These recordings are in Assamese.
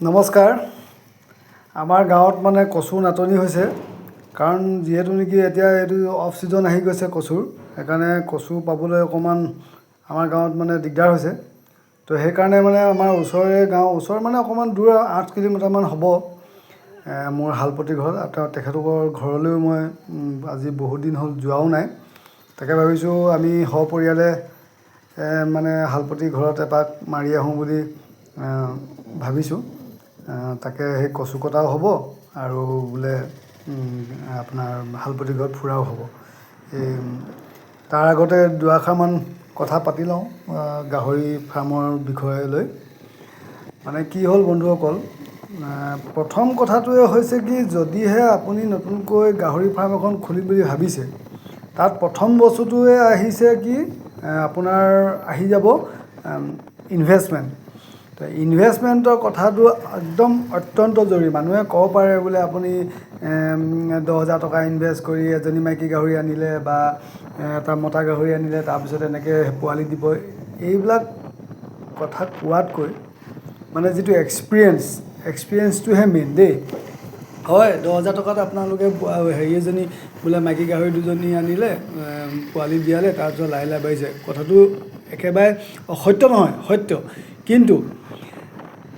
নমস্কাৰ। আমাৰ গাঁৱত মানে কচুৰ নাটনি হৈছে, কাৰণ যিহেতু নেকি এতিয়া এইটো অফ ছিজন আহি গৈছে কচুৰ, সেইকাৰণে কচু পাবলৈ অকণমান আমাৰ গাঁৱত মানে দিগদাৰ হৈছে। তো সেইকাৰণে মানে আমাৰ ওচৰৰে গাঁও, ওচৰ মানে অকণমান দূৰ 8 কিলোমিটাৰমান হ'ব মোৰ হালপতি ঘৰ। তেখেতলোকৰ ঘৰলৈও মই আজি বহুত দিন হ'ল যোৱাও নাই। তাকে ভাবিছোঁ আমি সপৰিয়ালে মানে হালপতি ঘৰত এপাক মাৰি আহোঁ বুলি ভাবিছোঁ। তাকে সেই কচু কটাও হ'ব আৰু বোলে আপোনাৰ হালপতি ঘৰত ফুৰাও হ'ব। এই তাৰ আগতে দুআষাৰমান কথা পাতি লওঁ গাহৰি ফাৰ্মৰ বিষয়ে লৈ। মানে কি হ'ল বন্ধুসকল, প্ৰথম কথাটোৱে হৈছে কি, যদিহে আপুনি নতুনকৈ গাহৰি ফাৰ্ম এখন খুলিম বুলি ভাবিছে, তাত প্ৰথম বস্তুটোৱে আহিছে কি, আপোনাৰ আহি যাব ইনভেষ্টমেণ্ট। তো ইনভেষ্টমেণ্টৰ কথাটো একদম অত্যন্ত জৰুৰী। মানুহে ক'ব পাৰে বোলে আপুনি 10,000 টকা ইনভেষ্ট কৰি এজনী মাইকী গাহৰি আনিলে বা এটা মতা গাহৰি আনিলে, তাৰপিছত এনেকৈ পোৱালি দিব। এইবিলাক কথা কোৱাতকৈ মানে যিটো এক্সপিৰিয়েঞ্চটোহে মেইন দেই। হয়, 10,000 টকাত আপোনালোকে হেৰি এজনী বোলে মাইকী গাহৰি দুজনী আনিলে, পোৱালি দিয়ালে, তাৰপিছত লাহে লাহে বাঢ়িছে। কথাটো একেবাৰে অসত্য নহয়, সত্য। কিন্তু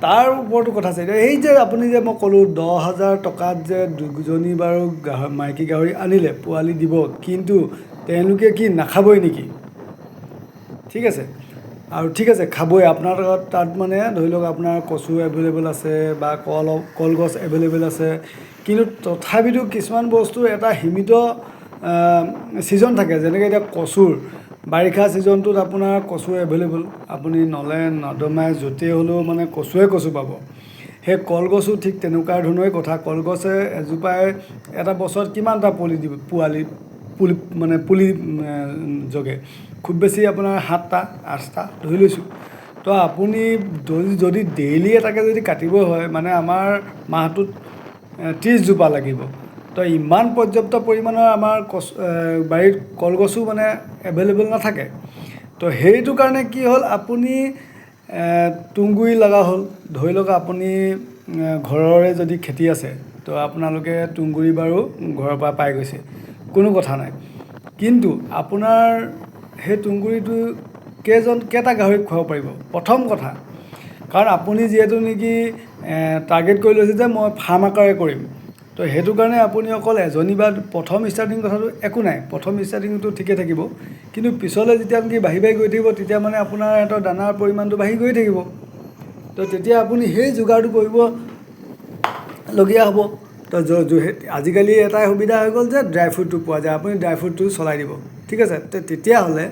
তাৰ ওপৰতো কথা আছে। এই যে আপুনি যে মই ক'লোঁ 10,000 টকাত যে দুজনী বাৰু মাইকী গাহৰি আনিলে, পোৱালি দিব, কিন্তু তেওঁলোকে কি নাখাবই নেকি? ঠিক আছে, আৰু ঠিক আছে খাবই। আপোনাৰ তাত মানে ধৰি লওক আপোনাৰ কচু এভেইলেবল আছে বা কলগছ এভেইলেবল আছে, কিন্তু তথাপিতো কিছুমান বস্তুৰ এটা সীমিত ছিজন থাকে। যেনেকৈ এতিয়া কচুৰ বাৰিষা ছিজনটোত আপোনাৰ কচু এভেইলেবল, আপুনি নলে নৰ্দমাই য'তেই হ'লেও মানে কচু পাব। সেই কলগছো ঠিক তেনেকুৱা ধৰণৰে কথা। কলগছে এজোপাই এটা বছৰত কিমানটা পুলি জগে, খুব বেছি আপোনাৰ 7টা 8টা ধৰি লৈছোঁ। তো আপুনি যদি ডেইলি এটাকৈ যদি কাটিব হয়, মানে আমাৰ মাহটোত 30 জোপা লাগিব। তো ইমান পৰ্যাপ্ত পৰিমাণৰ আমাৰ বাৰীত কলগছো মানে এভেইলেবল নাথাকে। তো সেইটো কাৰণে কি হ'ল, আপুনি তুঁহগুৰি লগা হ'ল। ধৰি লওক আপুনি ঘৰৰে যদি খেতি আছে, তো আপোনালোকে তুঁহগুৰি বাৰু ঘৰৰ পৰা পাই গৈছে, কোনো কথা নাই। কিন্তু আপোনাৰ সেই তুঁহগুৰিটো কেইটা গাহৰিক খুৱাব পাৰিব? প্ৰথম কথা, কাৰণ আপুনি যিহেতু নেকি টাৰ্গেট কৰি লৈছে যে মই ফাৰ্ম আকাৰে কৰিম, তো সেইটো কাৰণে আপুনি অকল এজনী বা প্ৰথম ষ্টাৰ্টিং কথাটো একো নাই, প্ৰথম ষ্টাৰ্টিংটো ঠিকে থাকিব। কিন্তু পিছলৈ যেতিয়া নেকি বাঢ়ি গৈ থাকিব, তেতিয়া মানে আপোনাৰ সিহঁতৰ দানাৰ পৰিমাণটো বাঢ়ি গৈ থাকিব। তো তেতিয়া আপুনি সেই যোগাৰটো কৰিবলগীয়া হ'ব। তো আজিকালি এটাই সুবিধা হৈ গ'ল যে ড্ৰাই ফ্ৰুটটো পোৱা যায়, আপুনি ড্ৰাই ফ্ৰুটটো চলাই দিব। ঠিক আছে, তেতিয়াহ'লে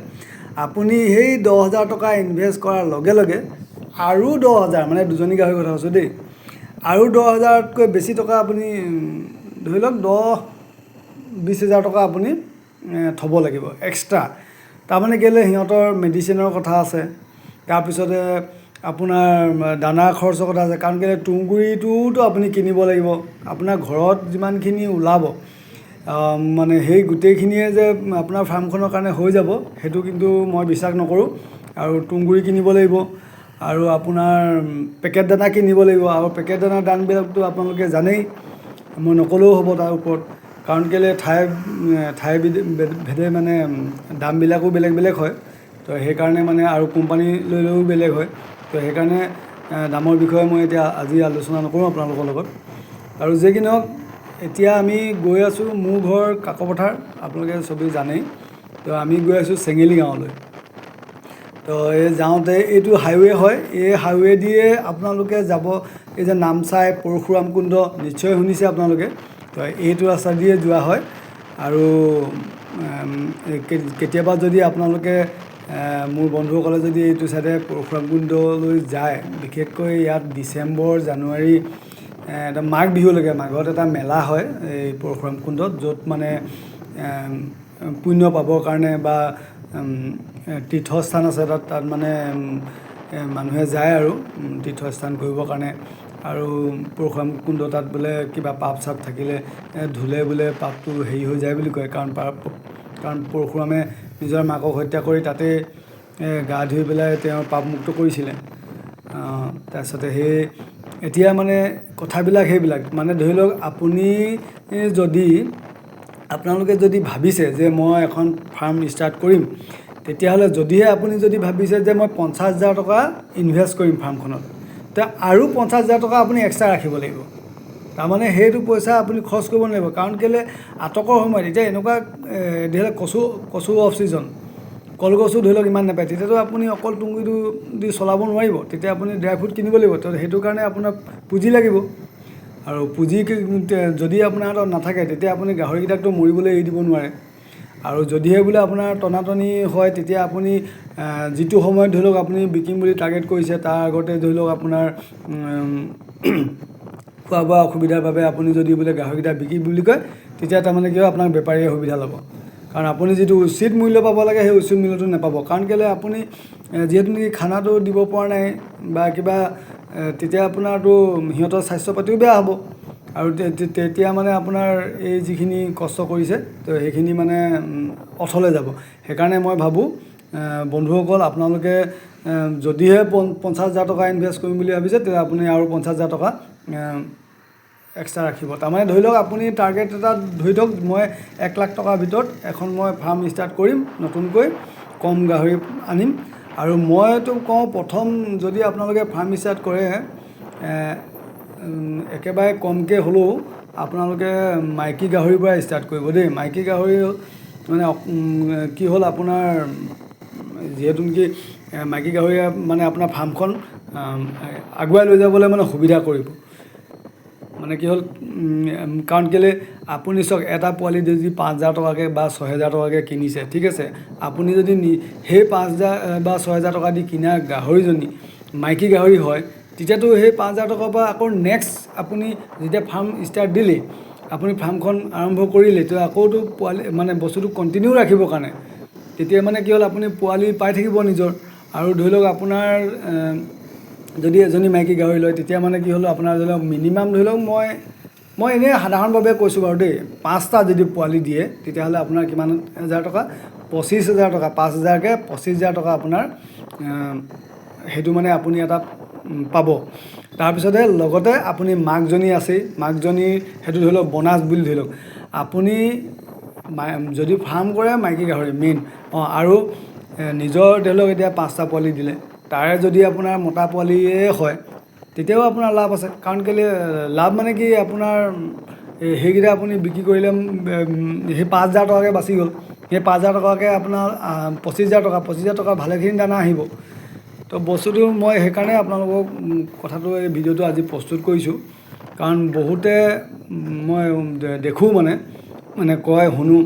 আপুনি সেই 10,000 টকা ইনভেষ্ট কৰাৰ লগে লগে আৰু 10,000, মানে দুজনী গাহৰি কথা কৈছোঁ দেই, আৰু 10,000তকৈ বেছি টকা আপুনি ধৰি লওক 10-20,000 টকা আপুনি থ'ব লাগিব এক্সট্ৰা। তাৰমানে কেলৈ, সিহঁতৰ মেডিচিনৰ কথা আছে, তাৰপিছতে আপোনাৰ দানাৰ খৰচৰ কথা আছে। কাৰণ কেলৈ, তুঁহগুৰিটোতো আপুনি কিনিব লাগিব। আপোনাৰ ঘৰত যিমানখিনি ওলাব, মানে সেই গোটেইখিনিয়ে যে আপোনাৰ ফাৰ্মখনৰ কাৰণে হৈ যাব, সেইটো কিন্তু মই বিশ্বাস নকৰোঁ। আৰু তুঁহগুৰি কিনিব লাগিব, আৰু আপোনাৰ পেকেট দানা কিনিব লাগিব। আৰু পেকেট দানাৰ দামবিলাকতো আপোনালোকে জানেই, মই নক'লেও হ'ব তাৰ ওপৰত। কাৰণ কেলৈ, ঠাই ভেদে মানে দামবিলাকো বেলেগ বেলেগ হয়। তো সেইকাৰণে মানে আৰু কোম্পানী লৈ লৈও বেলেগ হয়। তো সেইকাৰণে দামৰ বিষয়ে মই এতিয়া আজি আলোচনা নকৰোঁ আপোনালোকৰ লগত। আৰু যি কি নহওক, এতিয়া আমি গৈ আছোঁ, মোৰ ঘৰ কাকপথাৰ, আপোনালোকে চবেই জানেই। তো আমি গৈ আছোঁ চেঙেলী গাঁৱলৈ। তো এই যাওঁতে এইটো হাইৱে হয়, এই হাইৱে দিয়ে আপোনালোকে যাব। এই যে নামচাই পৰশুৰাম কুণ্ড নিশ্চয় শুনিছে আপোনালোকে। তো এইটো ৰাস্তা দিয়ে যোৱা হয়। আৰু কেতিয়াবা যদি আপোনালোকে মোৰ বন্ধুসকলে যদি এইটো চাইডে পৰশুৰাম কুণ্ডলৈ যায়, বিশেষকৈ ইয়াত ডিচেম্বৰ জানুৱাৰী এটা মাঘ বিহুলৈকে, মাঘত এটা মেলা হয় এই পৰশুৰাম কুণ্ডত, য'ত মানে পুণ্য পাবৰ কাৰণে বা তীৰ্থস্থান আছে তাত মানে মানুহে যায় আৰু তীৰ্থস্থান কৰিবৰ কাৰণে। আৰু পৰশুৰাম কুণ্ড তাত বোলে কিবা পাপ চাপ থাকিলে ধুলে বোলে পাপটো হেৰি হৈ যায় বুলি কয়। কাৰণ পৰশুৰামে নিজৰ মাকক হত্যা কৰি তাতে গা ধুই পেলাই তেওঁ পাপমুক্ত কৰিছিলে। তাৰপিছতে সেই এতিয়া মানে কথাবিলাক সেইবিলাক মানে ধৰি লওক আপুনি যদি আপোনালোকে যদি ভাবিছে যে মই এখন ফাৰ্ম ষ্টাৰ্ট কৰিম তেতিয়াহ'লে যদিহে আপুনি যদি ভাবিছে যে মই 50,000 টকা ইনভেষ্ট কৰিম ফাৰ্মখনত তে আৰু 50,000 টকা আপুনি এক্সট্ৰা ৰাখিব লাগিব তাৰমানে সেইটো পইচা আপুনি খৰচ কৰিব নালাগিব কাৰণ কেলৈ আটকৰ সময়ত এতিয়া এনেকুৱা ধৰি লওক কচু অফ ছিজন কলগছো ধৰি লওক ইমান নাপায় তেতিয়াতো আপুনি অকল তুঁহগুৰিটো দি চলাব নোৱাৰিব তেতিয়া আপুনি ড্ৰাই ফ্ৰুট কিনিব লাগিব তো সেইটো কাৰণে আপোনাৰ পুঁজি লাগিব আৰু পুঁজি যদি আপোনাৰ হাতত নাথাকে তেতিয়া আপুনি গাহৰিকেইটাকতো মৰিবলৈ এৰি দিব নোৱাৰে আৰু যদিহে বোলে আপোনাৰ টনাটনি হয় তেতিয়া আপুনি যিটো সময়ত ধৰি লওক আপুনি বিকিম বুলি টাৰ্গেট কৰিছে তাৰ আগতে ধৰি লওক আপোনাৰ খোৱা বোৱা অসুবিধাৰ বাবে আপুনি যদি বোলে গাহৰিকেইটা বিকিম বুলি কয় তেতিয়া তাৰমানে কি হয় আপোনাক বেপাৰীয়ে সুবিধা ল'ব কাৰণ আপুনি যিটো উচিত মূল্য পাব লাগে সেই উচিত মূল্যটো নাপাব কাৰণ কেলৈ আপুনি যিহেতু নেকি খানাটো দিব পৰা নাই বা কিবা তেতিয়া আপোনাৰতো সিহঁতৰ স্বাস্থ্য পাতিও বেয়া হ'ব আৰু তেতিয়া মানে আপোনাৰ এই যিখিনি কষ্ট কৰিছে তো সেইখিনি মানে অথলে যাব সেইকাৰণে মই ভাবোঁ বন্ধুসকল আপোনালোকে যদিহে 50,000 টকা ইনভেষ্ট কৰিম বুলি ভাবিছে তেতিয়া আপুনি আৰু 50,000 টকা এক্সট্ৰা ৰাখিব তাৰমানে ধৰি লওক আপুনি টাৰ্গেট এটা ধৰি থওক মই 1 লাখ টকাৰ ভিতৰত এখন মই ফাৰ্ম ষ্টাৰ্ট কৰিম নতুনকৈ কম গাহৰি আনিম আৰু মইতো কওঁ প্ৰথম যদি আপোনালোকে ফাৰ্ম ষ্টাৰ্ট কৰে একেবাৰে কমকৈ হ'লেও আপোনালোকে মাইকী গাহৰিৰ পৰা ষ্টাৰ্ট কৰিব দেই মাইকী গাহৰি মানে কি হ'ল আপোনাৰ যিহেতু নেকি মাইকী গাহৰিয়ে মানে আপোনাৰ ফাৰ্মখন আগুৱাই লৈ যাবলৈ মানে সুবিধা কৰিব মানে কি হ'ল কাৰণ কেলৈ আপুনি চাওক এটা পোৱালি যদি 5,000 টকাকৈ বা 6,000 টকাকৈ কিনিছে ঠিক আছে আপুনি যদি সেই 5,000 বা 6,000 টকা দি কিনা গাহৰিজনী মাইকী গাহৰি হয় তেতিয়াতো সেই 5,000 টকাৰ পৰা আকৌ নেক্সট আপুনি যেতিয়া ফাৰ্ম ষ্টাৰ্ট দিলে আপুনি ফাৰ্মখন আৰম্ভ কৰিলে তো আকৌতো পোৱালি মানে বস্তুটো কণ্টিনিউ ৰাখিবৰ কাৰণে তেতিয়া মানে কি হ'ল আপুনি পোৱালি পাই থাকিব নিজৰ আৰু ধৰি লওক আপোনাৰ যদি এজনী মাইকী গাহৰি লয় তেতিয়া মানে কি হ'ল আপোনাৰ ধৰি লওক মিনিমাম ধৰি লওক মই এনেই সাধাৰণভাৱে কৈছোঁ বাৰু দেই 5টা যদি পোৱালি দিয়ে তেতিয়াহ'লে আপোনাৰ কিমান হাজাৰ টকা 25,000 টকা 5,000কৈ 25,000 টকা আপোনাৰ সেইটো মানে আপুনি এটা পাব তাৰপিছতে লগতে আপুনি মাকজনী আছেই মাকজনীৰ সেইটো ধৰি লওক বনাছ বুলি ধৰি লওক আপুনি যদি ফাৰ্ম কৰে মাইকী গাহৰি মেইন আৰু নিজৰ ধৰি লওক এতিয়া 5টা পোৱালি দিলে তাৰে যদি আপোনাৰ মতা পোৱালিয়ে হয় তেতিয়াও আপোনাৰ লাভ আছে কাৰণ কেলৈ লাভ মানে কি আপোনাৰ সেইকেইটা আপুনি বিক্ৰী কৰিলে সেই 5,000 টকাকৈ বাচি গ'ল সেই 5,000 টকাকৈ আপোনাৰ 25,000 টকা ভালেখিনি দানা আহিব তো বস্তুটো মই সেইকাৰণে আপোনালোকক কথাটো এই ভিডিঅ'টো আজি প্ৰস্তুত কৰিছোঁ কাৰণ বহুতে মই দেখোঁ মানে কয় শুনো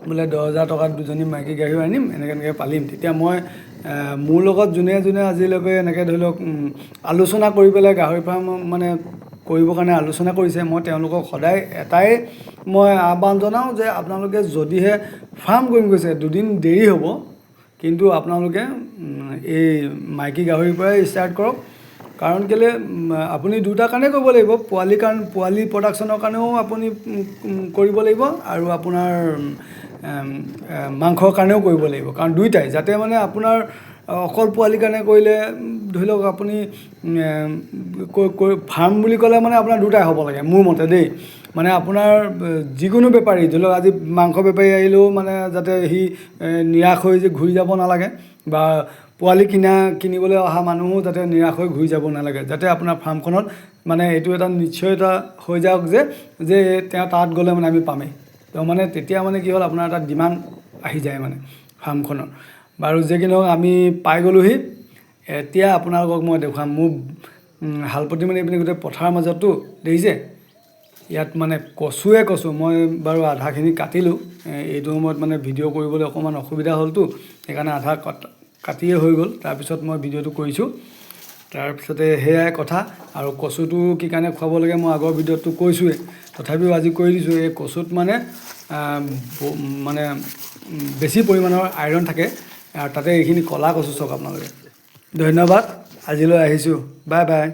বোলে 10,000 টকাত দুজনী মাইকী গাহৰি আনিম এনেকৈ পালিম তেতিয়া মই মোৰ লগত যোনে আজিলৈকে এনেকৈ ধৰি লওক আলোচনা কৰি পেলাই গাহৰি ফাৰ্ম মানে কৰিবৰ কাৰণে আলোচনা কৰিছে মই তেওঁলোকক সদায় এটাই মই আহ্বান জনাওঁ যে আপোনালোকে যদিহে ফাৰ্ম কৰিম কৈছে দুদিন দেৰি হ'ব কিন্তু আপোনালোকে এই মাইকী গাহৰিৰ পৰাই ষ্টাৰ্ট কৰক কাৰণ কেলৈ আপুনি দুটা কাৰণে কৰিব লাগিব পোৱালি প্ৰডাকশ্যনৰ কাৰণেও আপুনি কৰিব লাগিব আৰু আপোনাৰ মাংসৰ কাৰণেও কৰিব লাগিব কাৰণ দুইটাই যাতে মানে আপোনাৰ অকল পোৱালিৰ কাৰণে কৰিলে ধৰি লওক আপুনি ফাৰ্ম বুলি ক'লে মানে আপোনাৰ দুটাই হ'ব লাগে মোৰ মতে দেই মানে আপোনাৰ যিকোনো বেপাৰী ধৰি লওক আজি মাংস বেপাৰী আহিলেও মানে যাতে সি নিৰাশ হৈ যে ঘূৰি যাব নালাগে বা পোৱালি কিনিবলৈ অহা মানুহো যাতে নিৰাশ হৈ ঘূৰি যাব নালাগে যাতে আপোনাৰ ফাৰ্মখনত মানে এইটো এটা নিশ্চয়তা হৈ যাওক যে তেওঁ তাত গ'লে মানে আমি পামেই তো মানে তেতিয়া মানে কি হ'ল আপোনাৰ এটা ডিমাণ্ড আহি যায় মানে ফাৰ্মখনৰ বাৰু যে কি নহওক আমি পাই গ'লোহি এতিয়া আপোনালোকক মই দেখুৱাম মোৰ হালপতি মানে এইপিনে গোটেই পথাৰৰ মাজতো দেখিছে ইয়াত মানে কচু মই বাৰু আধাখিনি কাটিলোঁ এইটো সময়ত মানে ভিডিঅ' কৰিবলৈ অকণমান অসুবিধা হ'লতো সেইকাৰণে আধা কাটিয়ে হৈ গ'ল তাৰপিছত মই ভিডিঅ'টো কৰিছোঁ তাৰপিছতে সেয়াই কথা আৰু কচুটো কি কাৰণে খুৱাব লাগে মই আগৰ ভিডিঅ'টো কৈছোঁৱেই তথাপিও আজি কৈ দিছোঁ এই কচুত মানে বেছি পৰিমাণৰ আইৰণ থাকে আৰু তাতে এইখিনি ক'লা কচু চাওক আপোনালোকে ধন্যবাদ আজিলৈ আহিছোঁ বাই বাই